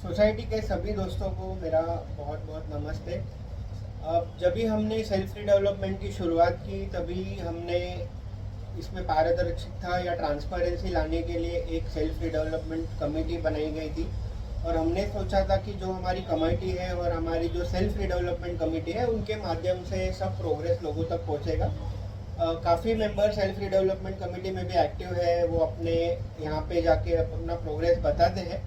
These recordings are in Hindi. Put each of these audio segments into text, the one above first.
सोसाइटी के सभी दोस्तों को मेरा बहुत बहुत नमस्ते। अब जब भी हमने सेल्फ डेवलपमेंट की शुरुआत की तभी हमने इसमें पारदर्शिता या ट्रांसपेरेंसी लाने के लिए एक सेल्फ डेवलपमेंट कमेटी बनाई गई थी और हमने सोचा था कि जो हमारी कमेटी है और हमारी जो सेल्फ डेवलपमेंट कमेटी है उनके माध्यम से सब प्रोग्रेस लोगों तक पहुंचेगा। काफ़ी मेंबर सेल्फ डेवलपमेंट कमेटी में भी एक्टिव है, वो अपने यहाँ पे जाके अपना प्रोग्रेस बताते हैं।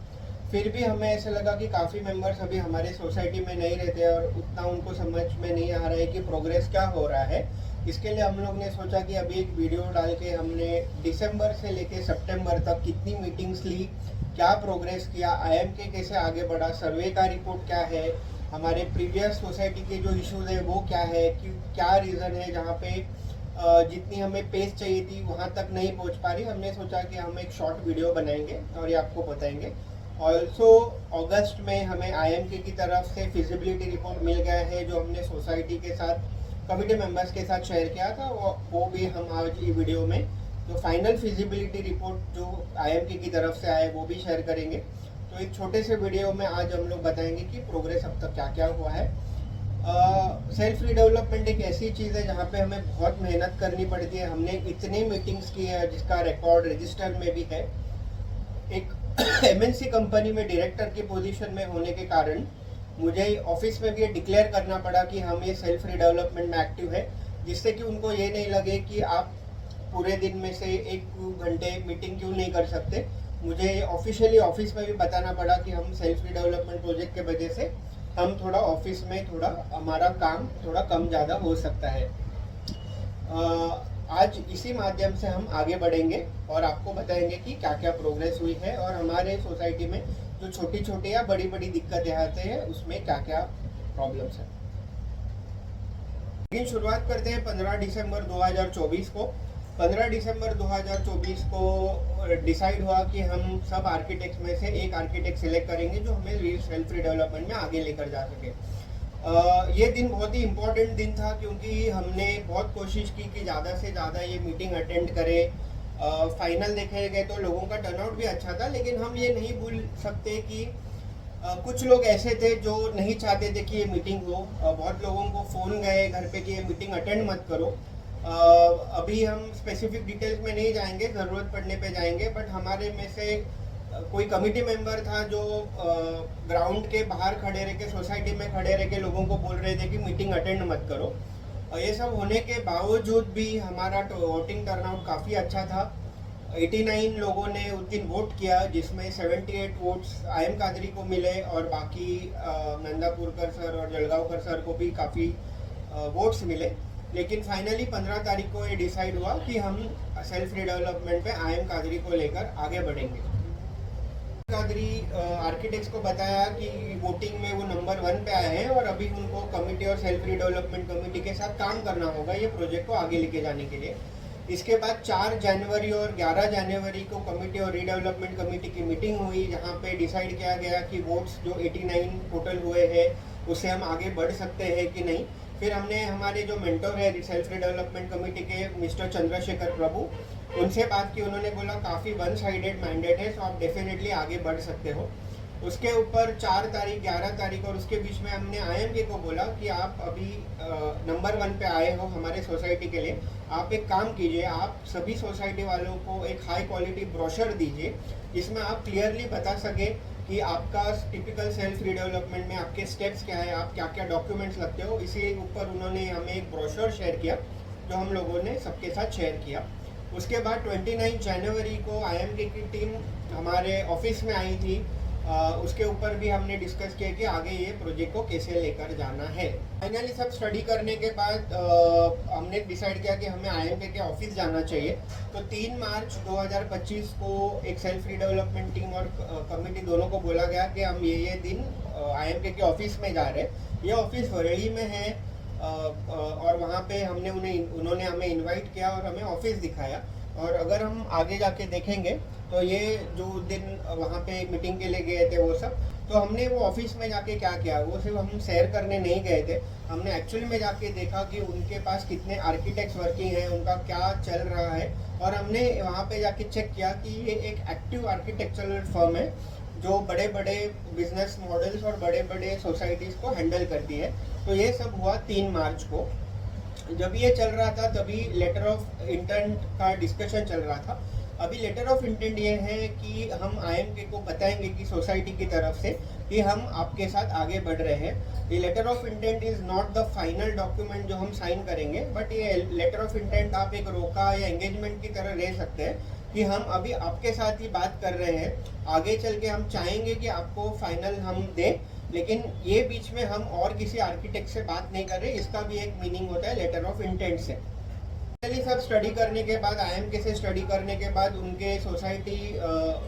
फिर भी हमें ऐसा लगा कि काफ़ी मेंबर्स अभी हमारे सोसाइटी में नहीं रहते और उतना उनको समझ में नहीं आ रहा है कि प्रोग्रेस क्या हो रहा है। इसके लिए हम लोग ने सोचा कि अभी एक वीडियो डाल के हमने दिसंबर से लेके सितंबर तक कितनी मीटिंग्स ली, क्या प्रोग्रेस किया, आईएमके कैसे आगे बढ़ा, सर्वे का रिपोर्ट क्या है, हमारे प्रीवियस सोसाइटी के जो इश्यूज है वो क्या है, कि क्या रीज़न है जहाँ पे जितनी हमें पेस चाहिए थी वहाँ तक नहीं पहुँच पा रही। हमने सोचा कि हम एक शॉर्ट वीडियो बनाएंगे और ये आपको बताएंगे। ऑल्सो अगस्त में हमें आईएमके की तरफ से फिजिबिलिटी रिपोर्ट मिल गया है जो हमने सोसाइटी के साथ कमिटी मेंबर्स के साथ शेयर किया था, वो भी हम आज ये वीडियो में जो फाइनल फिजिबिलिटी रिपोर्ट जो आईएमके की तरफ से आए वो भी शेयर करेंगे। तो एक छोटे से वीडियो में आज हम लोग बताएंगे कि प्रोग्रेस अब तक क्या क्या हुआ है। सेल्फ डेवलपमेंट एक ऐसी चीज़ है जहाँ पे हमें बहुत मेहनत करनी पड़ती है। हमने इतनी मीटिंग्स की है जिसका रिकॉर्ड रजिस्टर में भी है। एक एमएनसी कंपनी में डायरेक्टर की पोजीशन में होने के कारण मुझे ऑफिस में भी ये डिक्लेयर करना पड़ा कि हम ये सेल्फ डेवलपमेंट में एक्टिव है, जिससे कि उनको ये नहीं लगे कि आप पूरे दिन में से 1-2 घंटे मीटिंग क्यों नहीं कर सकते। मुझे ऑफिशियली ऑफिस में भी बताना पड़ा कि हम सेल्फ डेवलपमेंट प्रोजेक्ट के वजह से हम थोड़ा ऑफिस में थोड़ा हमारा काम थोड़ा कम ज़्यादा हो सकता है। आज इसी माध्यम से हम आगे बढ़ेंगे और आपको बताएंगे कि क्या क्या प्रोग्रेस हुई है और हमारे सोसाइटी में जो छोटी छोटी या बड़ी बड़ी दिक्कतें आते हैं उसमें क्या क्या प्रॉब्लम्स हैं। लेकिन शुरुआत करते हैं 15 दिसंबर 2024 को। 15 दिसंबर 2024 को डिसाइड हुआ कि हम सब आर्किटेक्ट में से एक आर्किटेक्ट सिलेक्ट करेंगे जो हमें सेल्फ डेवलपमेंट में आगे लेकर जा सके। ये दिन बहुत ही इम्पोर्टेंट दिन था क्योंकि हमने बहुत कोशिश की कि ज़्यादा से ज़्यादा ये मीटिंग अटेंड करें। फाइनल देखे गए तो लोगों का टर्नआउट भी अच्छा था, लेकिन हम ये नहीं भूल सकते कि कुछ लोग ऐसे थे जो नहीं चाहते थे कि ये मीटिंग हो। बहुत लोगों को फ़ोन गए घर पे कि ये मीटिंग अटेंड मत करो। अभी हम स्पेसिफिक डिटेल्स में नहीं जाएंगे, ज़रूरत पड़ने पे जाएंगे, बट हमारे में से कोई कमिटी मेंबर था जो ग्राउंड के बाहर खड़े रह के सोसाइटी में खड़े रह के लोगों को बोल रहे थे कि मीटिंग अटेंड मत करो। ये सब होने के बावजूद भी हमारा वोटिंग टर्नआउट काफ़ी अच्छा था। 89 लोगों ने उस दिन वोट किया, जिसमें 78 वोट्स आईएम कादरी को मिले और बाकी नंदापुरकर सर और जलगांवकर सर को भी काफ़ी वोट्स मिले। लेकिन फाइनली 15 तारीख को ये डिसाइड हुआ कि हम सेल्फ डेवलपमेंट पे आईएम कादरी को लेकर आगे बढ़ेंगे। कादरी आर्किटेक्ट्स को बताया कि वोटिंग में वो नंबर 1 पे आए हैं और अभी उनको कमिटी और सेल्फ डेवलपमेंट कमेटी के साथ काम करना होगा ये प्रोजेक्ट को आगे लेके जाने के लिए। इसके बाद 4 जनवरी और 11 जनवरी को कमिटी और रीडेवलपमेंट कमेटी की मीटिंग हुई, जहाँ पे डिसाइड किया गया कि वोट्स जो 89 टोटल हुए हैं उससे हम आगे बढ़ सकते हैं कि नहीं। फिर हमने हमारे जो मेंटर है सेल्फ डेवलपमेंट कमेटी के मिस्टर चंद्रशेखर प्रभु, उनसे बात की। उन्होंने बोला काफ़ी वन साइडेड मैंडेट है, तो आप डेफिनेटली आगे बढ़ सकते हो। उसके ऊपर 4 तारीख 11 तारीख और उसके बीच में हमने आईएमके को बोला कि आप अभी नंबर 1 पे आए हो हमारे सोसाइटी के लिए, आप एक काम कीजिए, आप सभी सोसाइटी वालों को एक हाई क्वालिटी ब्रोशर दीजिए जिसमें आप क्लियरली बता सके कि आपका टिपिकल सेल्फ रिडेवलपमेंट में आपके स्टेप्स क्या है, आप क्या क्या डॉक्यूमेंट्स लगते हो। इसी ऊपर उन्होंने हमें एक ब्रोशर शेयर किया जो हम लोगों ने सबके साथ शेयर किया। उसके बाद 29 जनवरी को आईएमके की टीम हमारे ऑफिस में आई थी। उसके ऊपर भी हमने डिस्कस किया कि आगे ये प्रोजेक्ट को कैसे लेकर जाना है। फाइनली सब स्टडी करने के बाद हमने डिसाइड किया कि हमें आईएमके के ऑफिस जाना चाहिए। तो 3 मार्च 2025 को एक सेल्फ रिडेवलपमेंट टीम और कमेटी दोनों को बोला गया कि हम ये दिन आईएमके के ऑफिस में जा रहे हैं। ये ऑफिस वरेली में है और वहाँ पे उन्होंने हमें इनवाइट किया और हमें ऑफिस दिखाया। और अगर हम आगे जाके देखेंगे तो ये जो दिन वहाँ पे मीटिंग के लिए गए थे वो सब, तो हमने वो ऑफिस में जाके क्या किया, वो सिर्फ हम शेयर करने नहीं गए थे, हमने एक्चुअली में जाके देखा कि उनके पास कितने आर्किटेक्ट्स वर्किंग है, उनका क्या चल रहा है। और हमने वहाँ पे जाके चेक किया कि ये एक एक्टिव आर्किटेक्चरल फर्म है जो बड़े बड़े बिजनेस मॉडल्स और बड़े बड़े सोसाइटीज़ को हैंडल करती है। तो ये सब हुआ 3 मार्च को। जब ये चल रहा था तभी लेटर ऑफ इंटेंट का डिस्कशन चल रहा था। अभी लेटर ऑफ इंटेंट ये है कि हम आईएमके को बताएंगे कि सोसाइटी की तरफ से कि हम आपके साथ आगे बढ़ रहे हैं। ये letter of intent is not the final document जो हम साइन करेंगे, बट ये लेटर ऑफ इंटेंट आप एक रोका या एंगेजमेंट की तरह ले सकते हैं कि हम अभी आपके साथ ही बात कर रहे हैं, आगे चल के हम चाहेंगे कि आपको फाइनल हम दें, लेकिन ये बीच में हम और किसी आर्किटेक्ट से बात नहीं कर रहे। इसका भी एक मीनिंग होता है लेटर ऑफ इंटेंट से। सब स्टडी करने के बाद, आईएमके से स्टडी करने के बाद, उनके सोसाइटी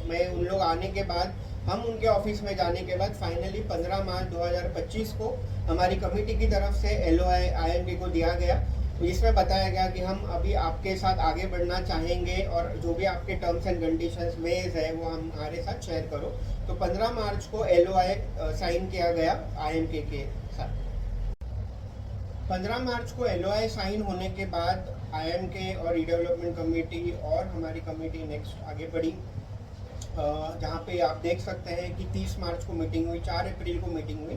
में उन लोग आने के बाद, हम उनके ऑफिस में जाने के बाद फाइनली 15 मार्च 2025 को हमारी कमेटी की तरफ से एलओआई आईएमके को दिया गया। तो इसमें बताया गया कि हम अभी आपके साथ आगे बढ़ना चाहेंगे और जो भी आपके टर्म्स एंड कंडीशंस वेज है वो हम हमारे साथ शेयर करो। तो 15 मार्च को एलओआई साइन किया गया आईएमके के साथ। 15 मार्च को एलओआई साइन होने के बाद आईएमके और रीडेवलपमेंट कमेटी और हमारी कमेटी नेक्स्ट आगे बढ़ी, जहाँ पे आप देख सकते हैं कि 30 मार्च को मीटिंग हुई, 4 अप्रैल को मीटिंग हुई,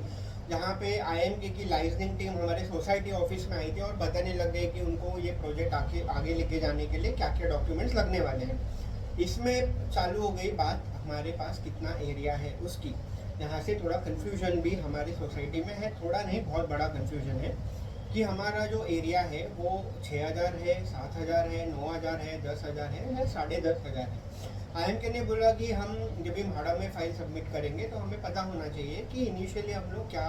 जहाँ पे आईएमके की लाइसेंसिंग टीम हमारे सोसाइटी ऑफिस में आई थी और बताने लग गए कि उनको ये प्रोजेक्ट आगे लेके जाने के लिए क्या क्या डॉक्यूमेंट्स लगने वाले हैं। इसमें चालू हो गई बात हमारे पास कितना एरिया है उसकी। यहाँ से थोड़ा कन्फ्यूजन भी हमारी सोसाइटी में है, थोड़ा नहीं बहुत बड़ा कन्फ्यूजन है कि हमारा जो एरिया है वो 6000 है, 7000 है, 9000 है, 10000 है या 10,500 है। आईएमके ने बोला कि हम जब भी म्हाडा में फाइल सबमिट करेंगे तो हमें पता होना चाहिए कि इनिशियली हम लोग क्या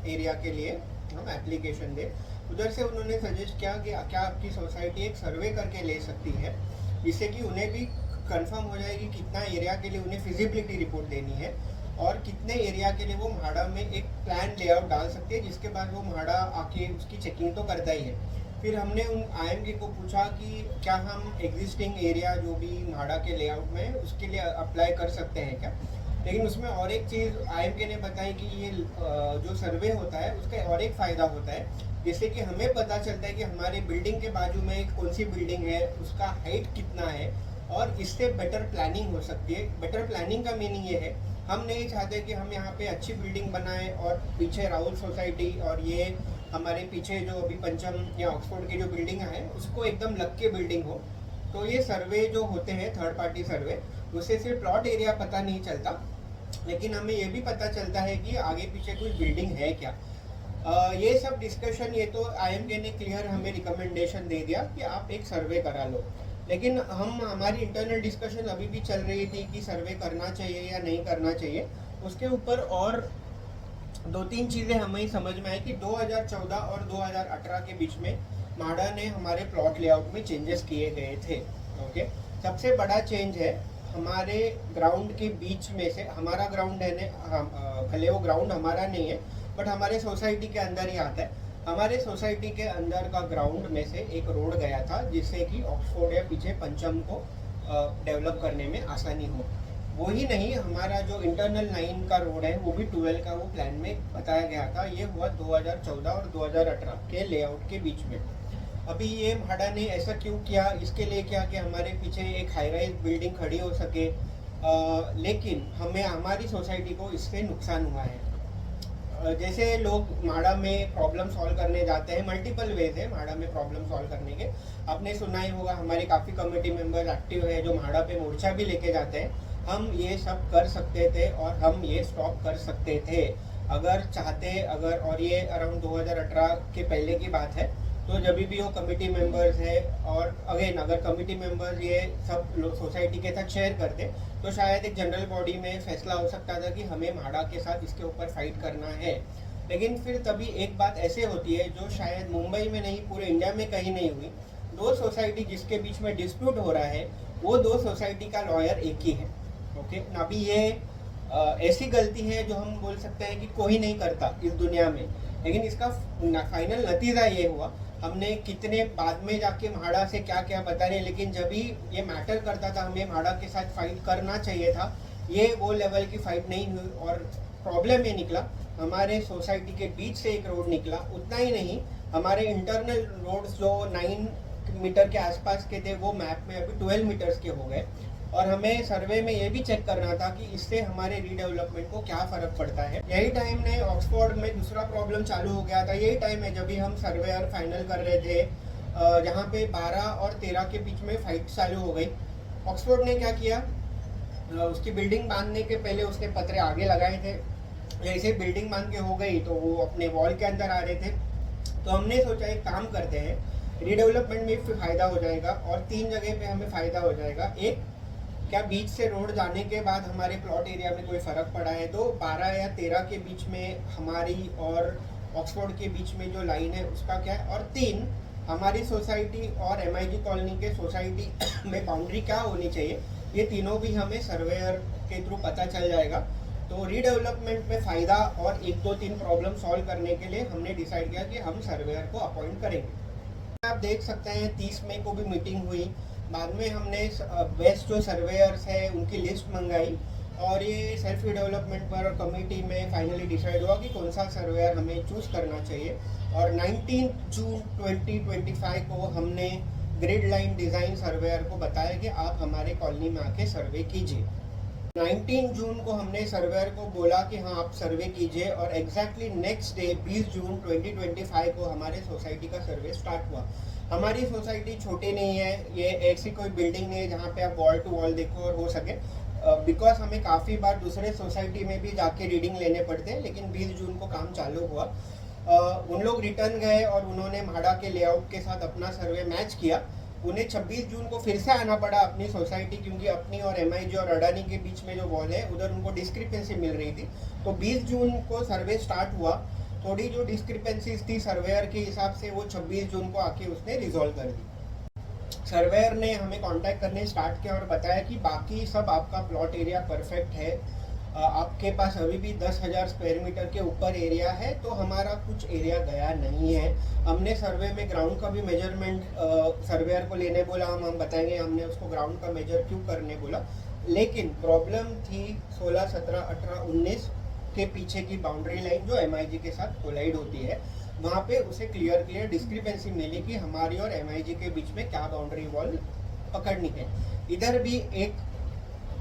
एरिया के लिए हम एप्लीकेशन दें। उधर से उन्होंने सजेस्ट किया कि क्या आपकी सोसाइटी एक सर्वे करके ले सकती है, जिससे कि उन्हें भी कंफर्म हो जाएगी कितना एरिया के लिए उन्हें फिजिबिलिटी रिपोर्ट देनी है और कितने एरिया के लिए वो म्हाडा में एक प्लान लेआउट डाल सकते हैं, जिसके बाद वो म्हाडा आके उसकी चेकिंग तो करता ही है। फिर हमने उन आईएमके को पूछा कि क्या हम एग्जिस्टिंग एरिया जो भी म्हाडा के लेआउट में है उसके लिए अप्लाई कर सकते हैं क्या। लेकिन उसमें और एक चीज़ आईएमके ने बताई कि ये जो सर्वे होता है उसका और एक फ़ायदा होता है, जैसे कि हमें पता चलता है कि हमारे बिल्डिंग के बाजू में कौन सी बिल्डिंग है, उसका हाइट कितना है, और इससे बेटर प्लानिंग हो सकती है। बेटर प्लानिंग का मीनिंग ये है, हम नहीं चाहते कि हम यहाँ पे अच्छी बिल्डिंग बनाएं और पीछे राहुल सोसाइटी और ये हमारे पीछे जो अभी पंचम या ऑक्सफोर्ड की जो बिल्डिंग है उसको एकदम लग के बिल्डिंग हो। तो ये सर्वे जो होते हैं थर्ड पार्टी सर्वे, उससे सिर्फ प्लॉट एरिया पता नहीं चलता, लेकिन हमें ये भी पता चलता है कि आगे पीछे कोई बिल्डिंग है क्या। ये सब डिस्कशन, ये तो आईएमके ने क्लियर हमें रिकमेंडेशन दे दिया कि आप एक सर्वे करा लो, लेकिन हमारी इंटरनल डिस्कशन अभी भी चल रही थी कि सर्वे करना चाहिए या नहीं करना चाहिए। उसके ऊपर और 2-3 चीज़ें हमें समझ में आई कि 2014 और 2018 के बीच में म्हाडा ने हमारे प्लॉट लेआउट में चेंजेस किए गए थे। ओके, सबसे बड़ा चेंज है हमारे ग्राउंड के बीच में से, हमारा ग्राउंड है भले वो ग्राउंड हमारा नहीं है बट हमारे सोसाइटी के अंदर ही आता है। हमारे सोसाइटी के अंदर का ग्राउंड में से एक रोड गया था जिससे कि ऑक्सफोर्ड या पीछे पंचम को डेवलप करने में आसानी हो। वो ही नहीं, हमारा जो इंटरनल लाइन का रोड है वो भी 12 का वो प्लान में बताया गया था। ये हुआ 2014 और 2018 के लेआउट के बीच में। अभी ये म्हाडा ने ऐसा क्यों किया, इसके लिए क्या कि हमारे पीछे एक हाई राइज बिल्डिंग खड़ी हो सके, लेकिन हमारी सोसाइटी को इससे नुकसान हुआ है। जैसे लोग म्हाडा में प्रॉब्लम सॉल्व करने जाते हैं, मल्टीपल वेज है म्हाडा में प्रॉब्लम सॉल्व करने के। आपने सुना ही होगा, हमारे काफ़ी कमेटी मेंबर्स एक्टिव है जो म्हाडा पे मोर्चा भी लेके जाते हैं। हम ये सब कर सकते थे और हम ये स्टॉप कर सकते थे अगर चाहते, और ये अराउंड 2018 के पहले की बात है। तो जब भी वो कमेटी मेंबर्स है, और अगेन अगर कमेटी मेंबर्स ये सब लोग सोसाइटी के साथ शेयर करते तो शायद एक जनरल बॉडी में फैसला हो सकता था कि हमें म्हाडा के साथ इसके ऊपर फाइट करना है। लेकिन फिर तभी एक बात ऐसे होती है जो शायद मुंबई में नहीं, पूरे इंडिया में कहीं नहीं हुई। 2 सोसाइटी जिसके बीच में डिस्प्यूट हो रहा है, वो 2 सोसाइटी का लॉयर एक ही है। ओके, अभी ये ऐसी गलती है जो हम बोल सकते हैं कि कोई नहीं करता इस दुनिया में, लेकिन इसका फाइनल नतीजा ये हुआ। हमने कितने बाद में जाके म्हाडा से क्या क्या बता रहे, लेकिन जब भी ये मैटर करता था हमें म्हाडा के साथ फाइट करना चाहिए था, ये वो लेवल की फाइट नहीं हुई। और प्रॉब्लम ये निकला, हमारे सोसाइटी के बीच से एक रोड निकला। उतना ही नहीं, हमारे इंटरनल रोड्स जो 9 मीटर के आसपास के थे वो मैप में अभी 12 मीटर्स के हो गए। और हमें सर्वे में ये भी चेक करना था कि इससे हमारे रीडेवलपमेंट को क्या फ़र्क पड़ता है। यही टाइम ने ऑक्सफोर्ड में दूसरा प्रॉब्लम चालू हो गया था। यही टाइम है जब भी हम सर्वेयर फाइनल कर रहे थे, जहाँ पे 12 और 13 के बीच में फाइट चालू हो गई। ऑक्सफोर्ड ने क्या किया, उसकी बिल्डिंग बांधने के पहले उसने पत्रे आगे लगाए थे। जैसे बिल्डिंग बांध के हो गई तो वो अपने वॉल के अंदर आ रहे थे। तो हमने सोचा एक काम करते हैं, रीडेवलपमेंट में भी फ़ायदा हो जाएगा और 3 जगह पे हमें फ़ायदा हो जाएगा। एक, क्या बीच से रोड जाने के बाद हमारे प्लॉट एरिया में कोई फ़र्क पड़ा है? 2, 12 या 13 के बीच में हमारी और ऑक्सफोर्ड के बीच में जो लाइन है उसका क्या है? और 3, हमारी सोसाइटी और MIG कॉलोनी के सोसाइटी में बाउंड्री क्या होनी चाहिए? ये तीनों भी हमें सर्वेयर के थ्रू पता चल जाएगा। तो रीडेवलपमेंट में फ़ायदा और 1, 2, 3 प्रॉब्लम सॉल्व करने के लिए हमने डिसाइड किया कि हम सर्वेयर को अपॉइंट करेंगे। आप देख सकते हैं 30 मई को भी मीटिंग हुई। बाद में हमने बेस्ट जो सर्वेयर्स है उनकी लिस्ट मंगाई और ये सेल्फ डेवलपमेंट पर कमेटी में फाइनली डिसाइड हुआ कि कौन सा सर्वेयर हमें चूज़ करना चाहिए। और 19 जून 2025 को हमने ग्रिड लाइन डिज़ाइन सर्वेयर को बताया कि आप हमारे कॉलोनी में आके सर्वे कीजिए। 19 जून को हमने सर्वेयर को बोला कि हाँ आप सर्वे कीजिए और एग्जैक्टली नेक्स्ट डे 20 जून 2025 को हमारे सोसाइटी का सर्वे स्टार्ट हुआ। हमारी सोसाइटी छोटी नहीं है, ये ऐसी कोई बिल्डिंग नहीं है जहाँ पे आप वॉल टू वॉल देखो और हो सके, बिकॉज हमें काफ़ी बार दूसरे सोसाइटी में भी जाके रीडिंग लेने पड़ते हैं। लेकिन 20 जून को काम चालू हुआ। उन लोग रिटर्न गए और उन्होंने म्हाडा के लेआउट के साथ अपना सर्वे मैच किया। उन्हें 26 जून को फिर से आना पड़ा अपनी सोसाइटी, क्योंकि अपनी और MIG और अडानी के बीच में जो वॉल है उधर उनको डिस्क्रिपेंसी मिल रही थी। तो 20 जून को सर्वे स्टार्ट हुआ। थोड़ी जो डिस्क्रिपेंसीज थी सर्वेयर के हिसाब से वो 26 जून को आके उसने रिजॉल्व कर दी। सर्वेयर ने हमें कांटेक्ट करने स्टार्ट किया और बताया कि बाकी सब आपका प्लॉट एरिया परफेक्ट है, आपके पास अभी भी 10,000 स्क्वायर मीटर के ऊपर एरिया है, तो हमारा कुछ एरिया गया नहीं है। हमने सर्वे में ग्राउंड का भी मेजरमेंट सर्वेयर को लेने बोला, हम बताएंगे हमने उसको ग्राउंड का मेजर क्यों करने बोला। लेकिन प्रॉब्लम थी 16, 17, 18, 19 के पीछे की बाउंड्री लाइन जो MIG के साथ कोलाइड होती है, वहाँ पे उसे क्लियर डिस्क्रिपेंसी मिली कि हमारी और MIG के बीच में क्या बाउंड्री वॉल पकड़नी है। इधर भी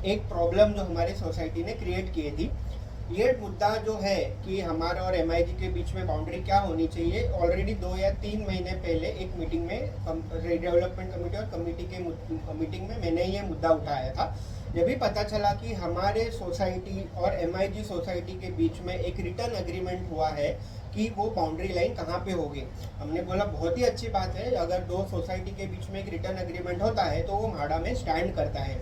एक प्रॉब्लम जो हमारी सोसाइटी ने क्रिएट की थी। ये मुद्दा जो है कि हमारा और MIG के बीच में बाउंड्री क्या होनी चाहिए, ऑलरेडी 2 या 3 महीने पहले एक मीटिंग में डेवलपमेंट कमेटी और कमेटी के मीटिंग में मैंने ये मुद्दा उठाया था। जब भी पता चला कि हमारे सोसाइटी और MIG सोसाइटी के बीच में एक रिटर्न एग्रीमेंट हुआ है कि वो बाउंड्री लाइन कहाँ पे होगी, हमने बोला बहुत ही अच्छी बात है, अगर 2 सोसाइटी के बीच में एक रिटर्न एग्रीमेंट होता है तो वो म्हाडा में स्टैंड करता है।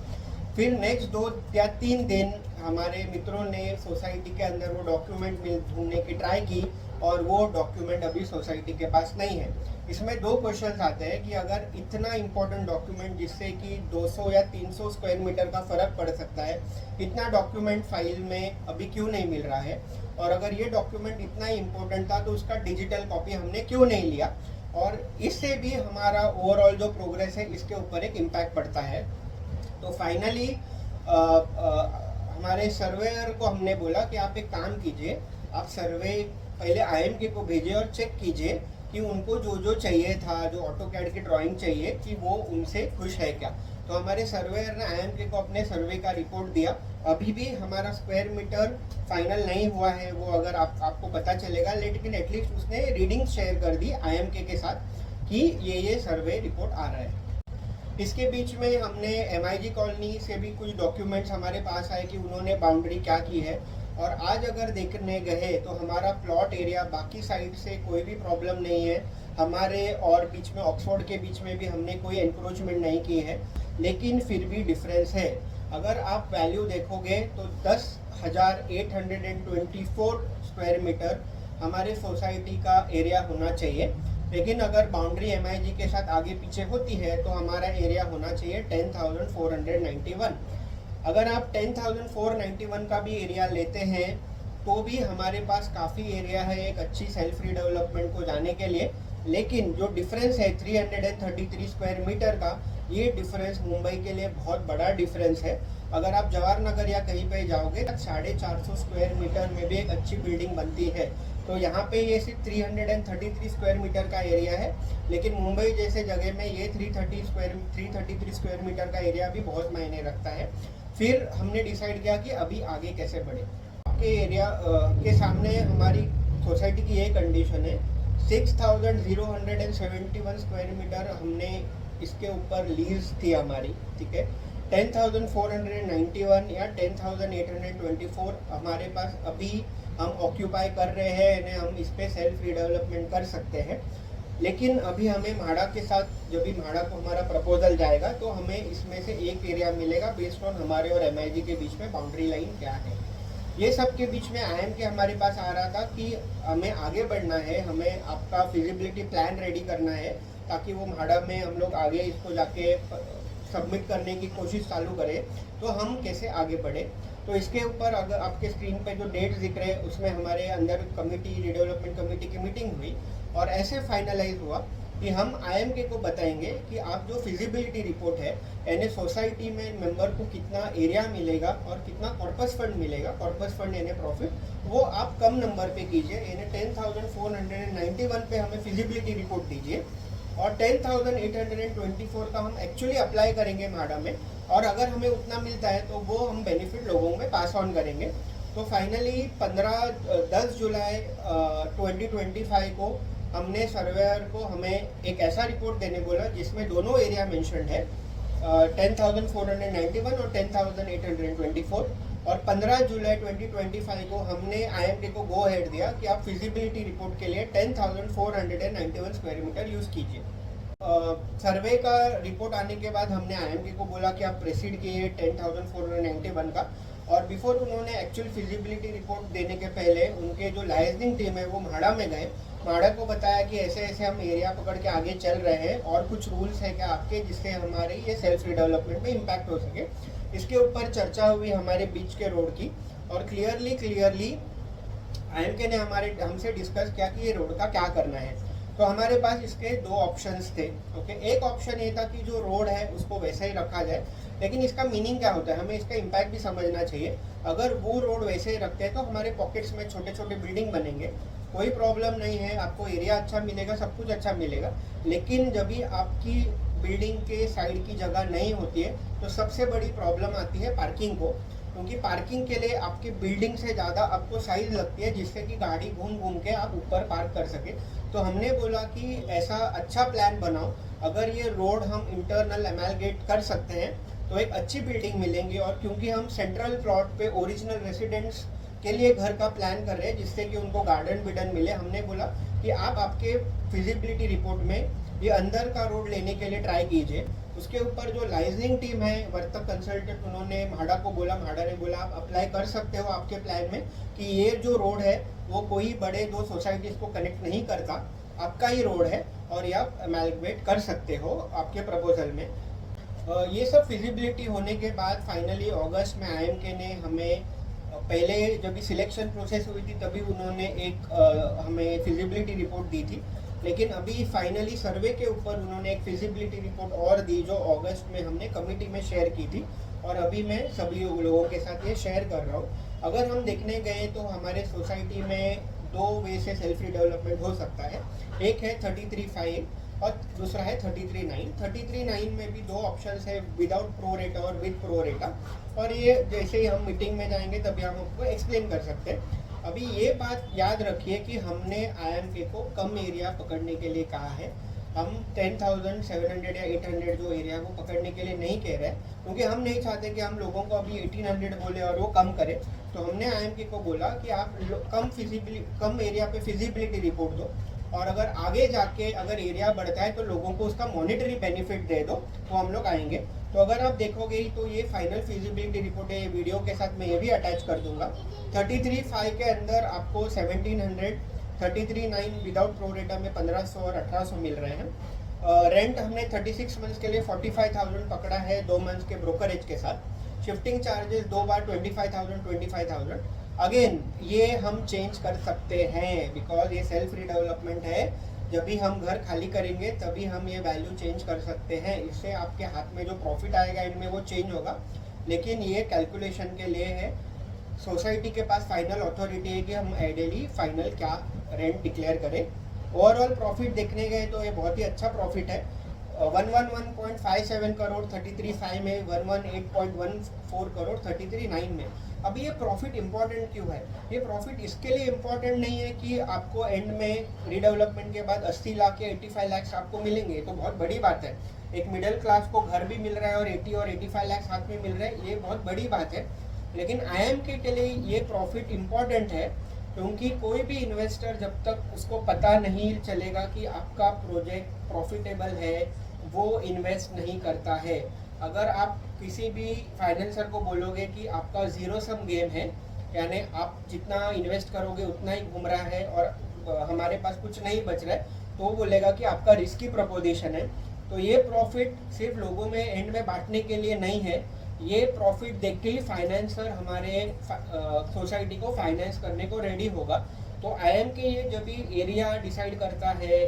फिर नेक्स्ट 2 या 3 दिन हमारे मित्रों ने सोसाइटी के अंदर वो डॉक्यूमेंट ढूंढने की ट्राई की और वो डॉक्यूमेंट अभी सोसाइटी के पास नहीं है। इसमें 2 क्वेश्चन आते हैं कि अगर इतना इम्पोर्टेंट डॉक्यूमेंट जिससे कि 200 या 300 स्क्वायर मीटर का फ़र्क पड़ सकता है, इतना डॉक्यूमेंट फाइल में अभी क्यों नहीं मिल रहा है, और अगर ये डॉक्यूमेंट इतना ही इम्पोर्टेंट था तो उसका डिजिटल कॉपी हमने क्यों नहीं लिया, और इससे भी हमारा ओवरऑल जो प्रोग्रेस है इसके ऊपर एक इम्पैक्ट पड़ता है। तो फाइनली हमारे सर्वेयर को हमने बोला कि आप एक काम कीजिए, आप सर्वे पहले IMK को भेजिए और चेक कीजिए कि उनको जो जो चाहिए था, जो ऑटोकैड की ड्राइंग चाहिए, कि वो उनसे खुश है क्या। तो हमारे सर्वेयर ने IMK को अपने सर्वे का रिपोर्ट दिया। अभी भी हमारा स्क्वायर मीटर फाइनल नहीं हुआ है, वो अगर आपको पता चलेगा, लेकिन एटलीस्ट उसने रीडिंग शेयर कर दी IMK के साथ कि ये सर्वे रिपोर्ट आ रहा है। इसके बीच में हमने MIG कॉलोनी से भी कुछ डॉक्यूमेंट्स हमारे पास आए कि उन्होंने बाउंड्री क्या की है, और आज अगर देखने गए तो हमारा प्लॉट एरिया बाकी साइड से कोई भी प्रॉब्लम नहीं है। हमारे और बीच में ऑक्सफोर्ड के बीच में भी हमने कोई एनक्रोचमेंट नहीं की है, लेकिन फिर भी डिफरेंस है। अगर आप वैल्यू देखोगे तो 10,824 स्क्वायर मीटर हमारे सोसाइटी का एरिया होना चाहिए, लेकिन अगर बाउंड्री MIG के साथ आगे पीछे होती है तो हमारा एरिया होना चाहिए 10,491। अगर आप 10,491 का भी एरिया लेते हैं तो भी हमारे पास काफ़ी एरिया है एक अच्छी सेल्फ रीडेवलपमेंट को जाने के लिए। लेकिन जो डिफरेंस है 333 स्क्वायर मीटर का, ये डिफरेंस मुंबई के लिए बहुत बड़ा डिफरेंस है। अगर आप जवाहर नगर या कहीं पे जाओगे तो 450 स्क्वायर मीटर में भी एक अच्छी बिल्डिंग बनती है। तो यहाँ पे ये सिर्फ 333 स्क्वायर मीटर का एरिया है, लेकिन मुंबई जैसे जगह में ये 333 स्क्वायर मीटर का एरिया भी बहुत मायने रखता है। फिर हमने डिसाइड किया कि अभी आगे कैसे बढ़े। आपके एरिया के सामने हमारी सोसाइटी की ये कंडीशन है, 6071 स्क्वायर मीटर हमने इसके ऊपर लीज थी हमारी, ठीक है। 10,491 या 10,824 हमारे पास अभी हम ऑक्यूपाई कर रहे हैं, यानी हम इस पर सेल्फ रीडेवलपमेंट कर सकते हैं। लेकिन अभी हमें म्हाडा के साथ, जब भी म्हाडा को हमारा प्रपोजल जाएगा तो हमें इसमें से एक एरिया मिलेगा बेस्ड ऑन हमारे और MIG के बीच में बाउंड्री लाइन क्या है। ये सब के बीच में IM के हमारे पास आ रहा था कि हमें आगे बढ़ना है, हमें आपका फिजिबिलिटी प्लान रेडी करना है ताकि वो म्हाडा में हम लोग आगे इसको जाके सबमिट करने की कोशिश चालू करें, तो हम कैसे आगे बढ़े। तो इसके ऊपर अगर आपके स्क्रीन पे जो डेट्स दिख रहे हैं उसमें हमारे अंदर कमेटी, रीडेवलपमेंट कमेटी की मीटिंग हुई और ऐसे फाइनलाइज हुआ कि हम IMK को बताएंगे कि आप जो फिजिबिलिटी रिपोर्ट है, यानी सोसाइटी में मेंबर को कितना एरिया मिलेगा और कितना कॉर्पस फंड मिलेगा, कॉर्पस फंड यानी प्रॉफिट, वो आप कम नंबर पे कीजिए, यानी 10,491 पे हमें फिजिबिलिटी रिपोर्ट दीजिए और 10,824 का हम एक्चुअली अप्लाई करेंगे म्हाडा में, और अगर हमें उतना मिलता है तो वो हम बेनिफिट लोगों में पास ऑन करेंगे। तो फाइनली 10 जुलाई 2025 को हमने सर्वेयर को हमें एक ऐसा रिपोर्ट देने बोला जिसमें दोनों एरिया मेंशन्ड है, 10,491 और 10,824, और 15 जुलाई 2025 को हमने IMK को गो हेड दिया कि आप फिजिबिलिटी रिपोर्ट के लिए 10,491 स्क्वायर मीटर यूज़ कीजिए। सर्वे का रिपोर्ट आने के बाद हमने IMK को बोला कि आप प्रोसीड कीजिए 10,491 का, और बिफोर उन्होंने एक्चुअल फिजिबिलिटी रिपोर्ट देने के पहले उनके जो लाइजनिंग टीम है वो म्हाडा में गए, म्हाडा को बताया कि ऐसे ऐसे हम एरिया पकड़ के आगे चल रहे हैं और कुछ रूल्स है क्या आपके जिससे हमारे ये सेल्फ रिडेवलपमेंट में इम्पैक्ट हो सके। इसके ऊपर चर्चा हुई हमारे बीच के रोड की, और क्लियरली IMK ने हमसे डिस्कस किया कि ये रोड का क्या करना है। तो हमारे पास इसके दो ऑप्शंस थे, ओके। एक ऑप्शन ये था कि जो रोड है उसको वैसे ही रखा जाए, लेकिन इसका मीनिंग क्या होता है, हमें इसका इम्पैक्ट भी समझना चाहिए। अगर वो रोड वैसे ही रखते हैं तो हमारे पॉकेट्स में छोटे छोटे बिल्डिंग बनेंगे, कोई प्रॉब्लम नहीं है, आपको एरिया अच्छा मिलेगा, सब कुछ अच्छा मिलेगा। लेकिन जब भी आपकी बिल्डिंग के साइड की जगह नहीं होती है तो सबसे बड़ी प्रॉब्लम आती है पार्किंग को, क्योंकि पार्किंग के लिए आपकी बिल्डिंग से ज़्यादा आपको साइज लगती है जिससे कि गाड़ी घूम घूम के आप ऊपर पार्क कर सके। तो हमने बोला कि ऐसा अच्छा प्लान बनाओ, अगर ये रोड हम इंटरनल एमैलगेट कर सकते हैं तो एक अच्छी बिल्डिंग मिलेंगी। और क्योंकि हम सेंट्रल प्लॉट पे ओरिजिनल रेसिडेंट्स के लिए घर का प्लान कर रहे हैं जिससे कि उनको गार्डन बिडन मिले, हमने बोला कि आप आपके फिजिबिलिटी रिपोर्ट में ये अंदर का रोड लेने के लिए ट्राई कीजिए। उसके ऊपर जो लाइजनिंग टीम है, वर्तक कंसल्टेंट, उन्होंने म्हाडा को बोला, म्हाडा ने बोला आप अप्लाई कर सकते हो आपके प्लान में कि ये जो रोड है वो कोई बड़े दो सोसाइटीज़ को कनेक्ट नहीं करता, आपका ही रोड है और ये आप अमेलगमेट कर सकते हो आपके प्रपोजल में। ये सब फिजिबिलिटी होने के बाद फाइनली अगस्त में IMK ने हमें, पहले जब भी सिलेक्शन प्रोसेस हुई थी तभी उन्होंने एक हमें फिजिबिलिटी रिपोर्ट दी थी, लेकिन अभी फाइनली सर्वे के ऊपर उन्होंने एक फिजिबिलिटी रिपोर्ट और दी जो अगस्त में हमने कमेटी में शेयर की थी, और अभी मैं सभी लोगों के साथ ये शेयर कर रहा हूँ। अगर हम देखने गए तो हमारे सोसाइटी में दो वे से सेल्फ डेवलपमेंट हो सकता है, एक है 33(5) और दूसरा है 33(9). 33(9) में भी दो ऑप्शंस है, विदाउट प्रो रेटा और विद प्रो रेटा, और ये जैसे ही हम मीटिंग में जाएंगे तभी हम आपको एक्सप्लेन कर सकते हैं। अभी ये बात याद रखिए कि हमने IMK को कम एरिया पकड़ने के लिए कहा है, हम 10,700 या 800 जो एरिया को पकड़ने के लिए नहीं कह रहे हैं, क्योंकि हम नहीं चाहते कि हम लोगों को अभी 1800 बोले और वो कम करे। तो हमने IMK को बोला कि आप कम एरिया पे फिजिबिलिटी रिपोर्ट दो, और अगर आगे जाके अगर एरिया बढ़ता है तो लोगों को उसका मॉनेटरी बेनिफिट दे दो, तो हम लोग आएंगे। तो अगर आप देखोगे ही तो ये फाइनल फिजिबिलिटी रिपोर्ट है, ये वीडियो के साथ मैं ये भी अटैच कर दूंगा। 33(5) के अंदर आपको 1700, 33(9) विदाउट प्रो रेटा में 1500 और 1800 मिल रहे हैं। रेंट हमने 36 मंथ्स के लिए 45,000 पकड़ा है, 2 मंथ्स के ब्रोकरेज के साथ। शिफ्टिंग चार्जेस 2 बार 25,000। अगेन ये हम चेंज कर सकते हैं बिकॉज ये सेल्फ रीडेवलपमेंट है, जब भी हम घर खाली करेंगे तभी हम ये वैल्यू चेंज कर सकते हैं। इससे आपके हाथ में जो प्रॉफिट आएगा इनमें वो चेंज होगा, लेकिन ये कैलकुलेशन के लिए है। सोसाइटी के पास फाइनल अथॉरिटी है कि हम आइडियली फाइनल क्या रेंट डिक्लेयर करें। ओवरऑल प्रॉफिट देखने गए तो ये बहुत ही अच्छा प्रॉफिट है। 111.57 करोड़ 33.5 में, 118.14 करोड़ 33.9 में। अभी ये प्रॉफिट इंपॉर्टेंट क्यों है? ये प्रॉफिट इसके लिए इंपॉर्टेंट नहीं है कि आपको एंड में रीडेवलपमेंट के बाद 80 लाख या 85 लाख आपको मिलेंगे, तो बहुत बड़ी बात है। एक मिडिल क्लास को घर भी मिल रहा है और 80 और 85 लाख हाथ में मिल रहा है, ये बहुत बड़ी बात है। लेकिन IIM के लिए ये प्रॉफिट इम्पॉर्टेंट है, क्योंकि कोई भी इन्वेस्टर जब तक उसको पता नहीं चलेगा कि आपका प्रोजेक्ट प्रॉफिटेबल है, वो इन्वेस्ट नहीं करता है। अगर आप किसी भी फाइनेंसर को बोलोगे कि आपका जीरो सम गेम है, यानी आप जितना इन्वेस्ट करोगे उतना ही घूम रहा है और हमारे पास कुछ नहीं बच रहा है, तो वो बोलेगा कि आपका रिस्की प्रपोजिशन है। तो ये प्रॉफिट सिर्फ लोगों में एंड में बांटने के लिए नहीं है, ये प्रॉफिट देख के ही फाइनेंसर हमारे सोसाइटी को फाइनेंस करने को रेडी होगा। तो IIM के ये जब भी एरिया डिसाइड करता है,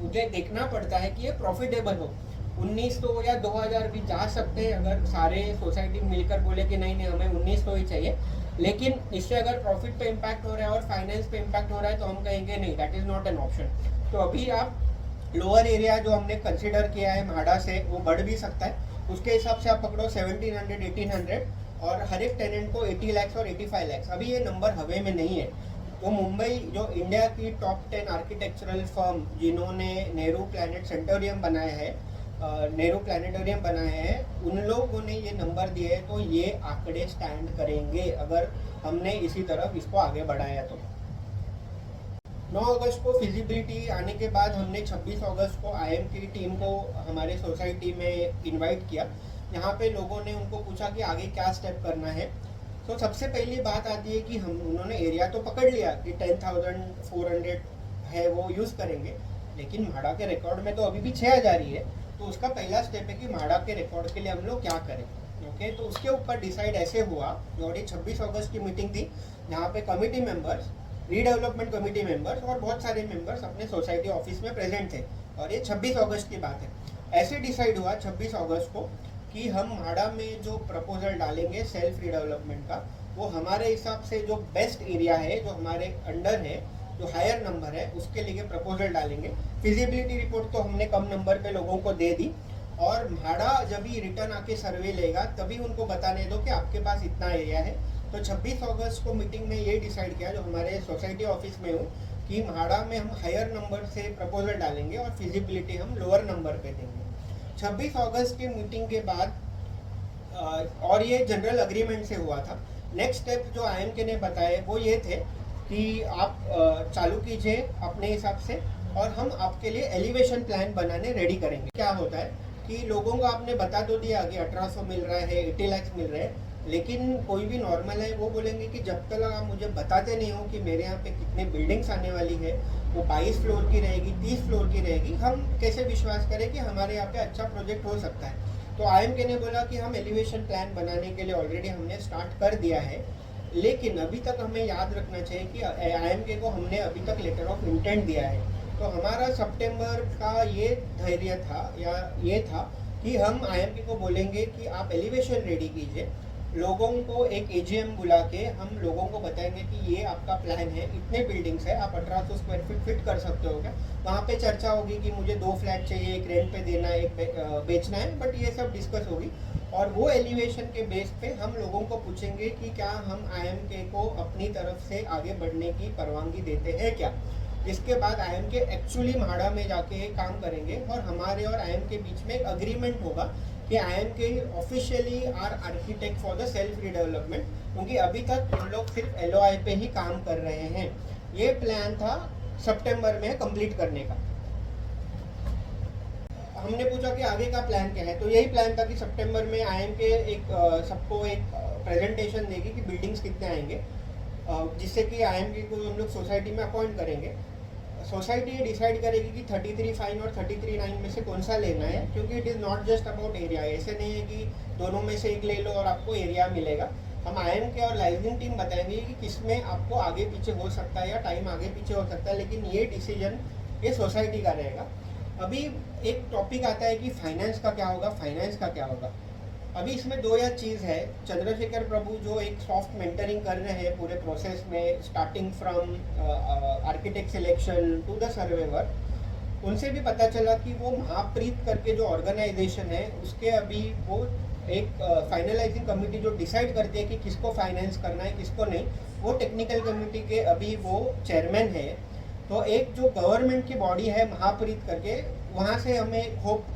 मुझे देखना पड़ता है कि ये प्रॉफिटेबल हो। 1900 या 2000 भी जा सकते हैं अगर सारे सोसाइटी मिलकर बोले कि नहीं हमें 1900 ही चाहिए। लेकिन इससे अगर प्रॉफिट पे इम्पैक्ट हो रहा है और फाइनेंस पे इम्पैक्ट हो रहा है तो हम कहेंगे नहीं, that is not an option. तो अभी आप लोअर एरिया जो हमने कंसिडर किया है म्हाडा से, वो बढ़ भी सकता है। उसके हिसाब से आप पकड़ो 1700 1800, और हर एक टेनेंट को 80 लाख और 85 लाख। अभी ये नंबर हवे में नहीं है। तो मुंबई जो इंडिया की टॉप 10 आर्किटेक्चरल फर्म जिन्होंने नेहरू प्लैनेट सेंटोरियम बनाया है, नेहरू प्लानिटोरियम बनाए हैं, उन लोगों ने ये नंबर दिए हैं। तो ये आंकड़े स्टैंड करेंगे अगर हमने इसी तरफ इसको आगे बढ़ाया तो। 9 अगस्त को फिजिबिलिटी आने के बाद हमने 26 अगस्त को IIM की टीम को हमारे सोसाइटी में इनवाइट किया। यहाँ पे लोगों ने उनको पूछा कि आगे क्या स्टेप करना है। तो सबसे पहली बात आती है कि उन्होंने एरिया तो पकड़ लिया कि 10,400 है वो यूज़ करेंगे, लेकिन म्हाडा के रिकॉर्ड में तो अभी भी 6,000 ही है। तो उसका पहला स्टेप है कि म्हाडा के रिकॉर्ड के लिए हम लोग क्या करें। ओके, तो उसके ऊपर डिसाइड ऐसे हुआ, जो 26 अगस्त की मीटिंग थी, यहाँ पे committee members, redevelopment committee members और बहुत सारे मेंबर्स अपने सोसाइटी ऑफिस में प्रेजेंट थे। और ये 26 अगस्त की बात है। ऐसे डिसाइड हुआ 26 अगस्त को कि हम म्हाडा में जो प्रपोजल डालेंगे सेल्फ रीडेवलपमेंट का, वो हमारे हिसाब से जो बेस्ट एरिया है, जो हमारे अंडर है, जो हायर नंबर है, उसके लिए प्रपोजल डालेंगे। फिजिबिलिटी रिपोर्ट तो हमने कम नंबर पे लोगों को दे दी, और म्हाडा जब भी रिटर्न आके सर्वे लेगा तभी उनको बताने दो कि आपके पास इतना एरिया है। तो 26 अगस्त को मीटिंग में ये डिसाइड किया, जो हमारे सोसाइटी ऑफिस में हूँ, कि म्हाडा में हम हायर नंबर से प्रपोजल डालेंगे और फिजिबिलिटी हम लोअर नंबर पे देंगे। 26 अगस्त की मीटिंग के बाद और ये जनरल अग्रीमेंट से हुआ था। नेक्स्ट स्टेप जो IIM के ने बताए वो ये थे कि आप चालू कीजिए अपने हिसाब से, और हम आपके लिए एलिवेशन प्लान बनाने रेडी करेंगे। क्या होता है कि लोगों को आपने बता तो दिया कि 1800 मिल रहा है, 80 लाख मिल रहे हैं, लेकिन कोई भी नॉर्मल है वो बोलेंगे कि जब तक आप मुझे बताते नहीं हो कि मेरे यहाँ पे कितने बिल्डिंग्स आने वाली है, वो 22 फ्लोर की रहेगी, 30 फ्लोर की रहेगी, हम कैसे विश्वास करें कि हमारे यहाँ पे अच्छा प्रोजेक्ट हो सकता है। तो IIM के ने बोला कि हम एलिवेशन प्लान बनाने के लिए ऑलरेडी हमने स्टार्ट कर दिया है, लेकिन अभी तक हमें याद रखना चाहिए कि IIM के को हमने अभी तक लेटर ऑफ इंटेंट दिया है। तो हमारा सितंबर का ये धैर्य था या ये था कि हम IIM के को बोलेंगे कि आप एलिवेशन रेडी कीजिए, लोगों को एक AGM बुला के हम लोगों को बताएंगे कि ये आपका प्लान है, इतने बिल्डिंग्स है, आप 1800 स्क्वायर फीट फिट कर सकते हो क्या। वहाँ पे चर्चा होगी कि मुझे 2 फ्लैट चाहिए, एक रेंट पे देना है, एक बेचना है, बट ये सब डिस्कस होगी। और वो एलिवेशन के बेस पे हम लोगों को पूछेंगे कि क्या हम IIM के को अपनी तरफ से आगे बढ़ने की परवानगी देते हैं क्या। जिसके बाद IIM के एक्चुअली म्हाडा में जाके काम करेंगे और हमारे और IIM के बीच में एक अग्रीमेंट होगा कि IIM के officially are architect for the self redevelopment, क्योंकि अभी तक हम लोग सिर्फ LOI पे ही काम कर रहे हैं। ये प्लान था सितंबर में कंप्लीट करने का। हमने पूछा कि आगे का प्लान क्या है, तो यही प्लान था कि सितंबर में IIM के एक सबको एक प्रेजेंटेशन देगी कि बिल्डिंग्स कितने आएंगे, जिससे कि IIM के को हम लोग सोसाइटी में अपॉइंट करेंगे। सोसाइटी ये डिसाइड करेगी कि 33 फाइन और 33.9 में से कौन सा लेना है, क्योंकि it is not just about area. ऐसे नहीं है कि दोनों में से एक ले लो और आपको एरिया मिलेगा। हम IIM के और लाइजनिंग टीम बताएंगे कि किसमें आपको आगे पीछे हो सकता है या टाइम आगे पीछे हो सकता है, लेकिन ये डिसीजन ये सोसाइटी का रहेगा। अभी एक टॉपिक आता है कि फाइनेंस का क्या होगा, फाइनेंस का क्या होगा। अभी इसमें दो या चीज़ है। चंद्रशेखर प्रभु जो एक सॉफ्ट मेंटरिंग कर रहे हैं पूरे प्रोसेस में, starting from architect selection to the surveyor, उनसे भी पता चला कि वो महाप्रीत करके जो ऑर्गेनाइजेशन है उसके अभी वो एक फाइनलाइजिंग कमेटी जो डिसाइड करती है कि किसको फाइनेंस करना है किसको नहीं, वो टेक्निकल कमेटी के अभी वो चेयरमैन है। तो एक जो गवर्नमेंट की बॉडी है महाप्रीत करके, वहाँ से हमें होप,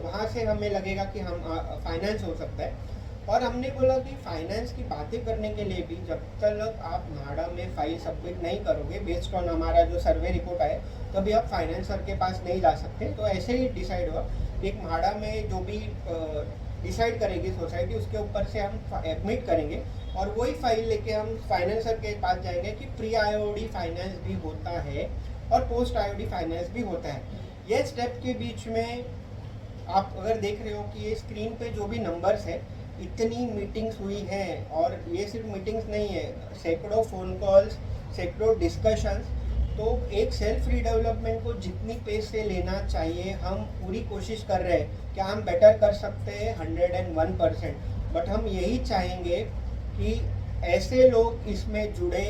वहाँ से हमें लगेगा कि हम फाइनेंस हो सकता है। और हमने बोला कि फाइनेंस की बातें करने के लिए भी जब तक आप म्हाडा में फाइल सबमिट नहीं करोगे बेस्ड ऑन हमारा जो सर्वे रिपोर्ट आए, तभी आप फाइनेंसर के पास नहीं जा सकते। तो ऐसे ही डिसाइड हुआ, एक म्हाडा में जो भी डिसाइड करेगी सोसाइटी उसके ऊपर से हम एडमिट करेंगे और वही फाइल लेके हम फाइनेंसर के पास जाएंगे कि प्री आईओडी फाइनेंस भी होता है और पोस्ट आईओडी फाइनेंस भी होता है। ये स्टेप के बीच में आप अगर देख रहे हो कि ये स्क्रीन पे जो भी नंबर्स है, इतनी मीटिंग्स हुई हैं, और ये सिर्फ मीटिंग्स नहीं है, सैकड़ों फ़ोन कॉल्स, सैकड़ों डिस्कशंस। तो एक सेल्फ रीडेवलपमेंट को जितनी पेस से लेना चाहिए हम पूरी कोशिश कर रहे हैं। क्या हम बेटर कर सकते हैं? 101%। बट हम यही चाहेंगे कि ऐसे लोग इसमें जुड़े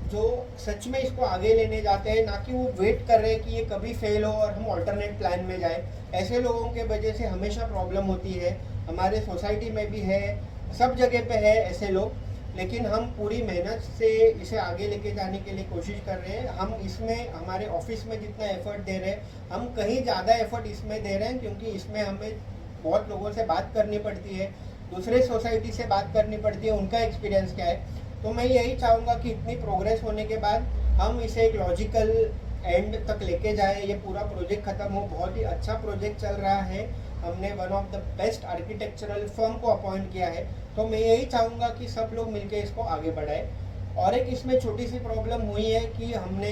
जो सच में इसको आगे लेने जाते हैं, ना कि वो वेट कर रहे हैं कि ये कभी फेल हो और हम ऑल्टरनेट प्लान में जाए। ऐसे लोगों के वजह से हमेशा प्रॉब्लम होती है, हमारे सोसाइटी में भी है, सब जगह पे है ऐसे लोग। लेकिन हम पूरी मेहनत से इसे आगे लेके जाने के लिए कोशिश कर रहे हैं। हम इसमें हमारे ऑफिस में जितना एफर्ट दे रहे हैं, हम कहीं ज़्यादा एफर्ट इसमें दे रहे हैं, क्योंकि इसमें हमें बहुत लोगों से बात करनी पड़ती है, दूसरे सोसाइटी से बात करनी पड़ती है, उनका एक्सपीरियंस क्या है। तो मैं यही चाहूँगा कि इतनी प्रोग्रेस होने के बाद हम इसे एक लॉजिकल एंड तक लेके जाए, ये पूरा प्रोजेक्ट ख़त्म हो। बहुत ही अच्छा प्रोजेक्ट चल रहा है, हमने one of the best architectural firm को अपॉइंट किया है। तो मैं यही चाहूँगा कि सब लोग मिलकर इसको आगे बढ़ाएं। और एक इसमें छोटी सी प्रॉब्लम हुई है कि हमने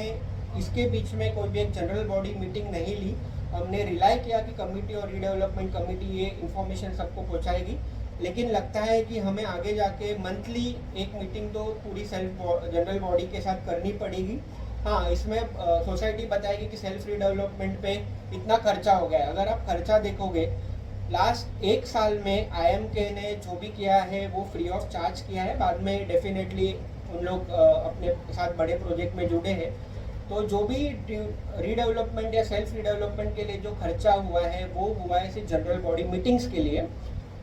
इसके बीच में कोई भी एक जनरल बॉडी मीटिंग नहीं ली। हमने रिलाई किया कि कमेटी और रीडेवलपमेंट कमेटी ये इन्फॉर्मेशन सबको पहुँचाएगी, लेकिन लगता है कि हमें आगे जाके मंथली एक मीटिंग तो पूरी सेल्फ जनरल बॉडी के साथ करनी पड़ेगी। हाँ, इसमें सोसाइटी बताएगी कि सेल्फ रीडेवलपमेंट पे इतना खर्चा हो गया है। अगर आप खर्चा देखोगे, लास्ट 1 साल में IMK ने जो भी किया है वो फ्री ऑफ चार्ज किया है। बाद में डेफिनेटली उन लोग अपने साथ बड़े प्रोजेक्ट में जुड़े हैं। तो जो भी रीडेवलपमेंट या सेल्फ रीडेवलपमेंट के लिए जो खर्चा हुआ है वो हुआ है सिर्फ जनरल बॉडी मीटिंग्स के लिए।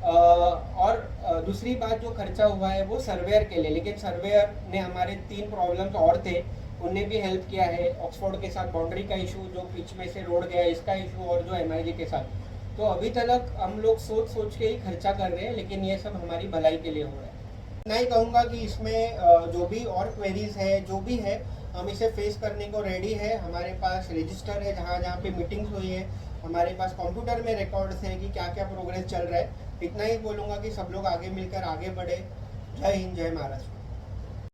और दूसरी बात, जो खर्चा हुआ है वो सर्वेयर के लिए, लेकिन सर्वेयर ने हमारे 3 प्रॉब्लम्स और थे, उनने भी हेल्प किया है। ऑक्सफोर्ड के साथ बाउंड्री का इशू, जो बीच में से रोड गया इसका इशू, और जो MIG के साथ। तो अभी तक हम लोग सोच के ही खर्चा कर रहे हैं, लेकिन ये सब हमारी भलाई के लिए हो रहा है। मैं ही कहूँगा कि इसमें जो भी और क्वेरीज है, जो भी है, हम इसे फेस करने को रेडी है। हमारे पास रजिस्टर है जहाँ जहाँ पे मीटिंग्स हुई है, हमारे पास कंप्यूटर में रिकॉर्ड्स है कि क्या क्या प्रोग्रेस चल रहा है। इतना ही बोलूँगा कि सब लोग आगे मिलकर आगे बढ़े। जय हिंद, जय महाराष्ट्र।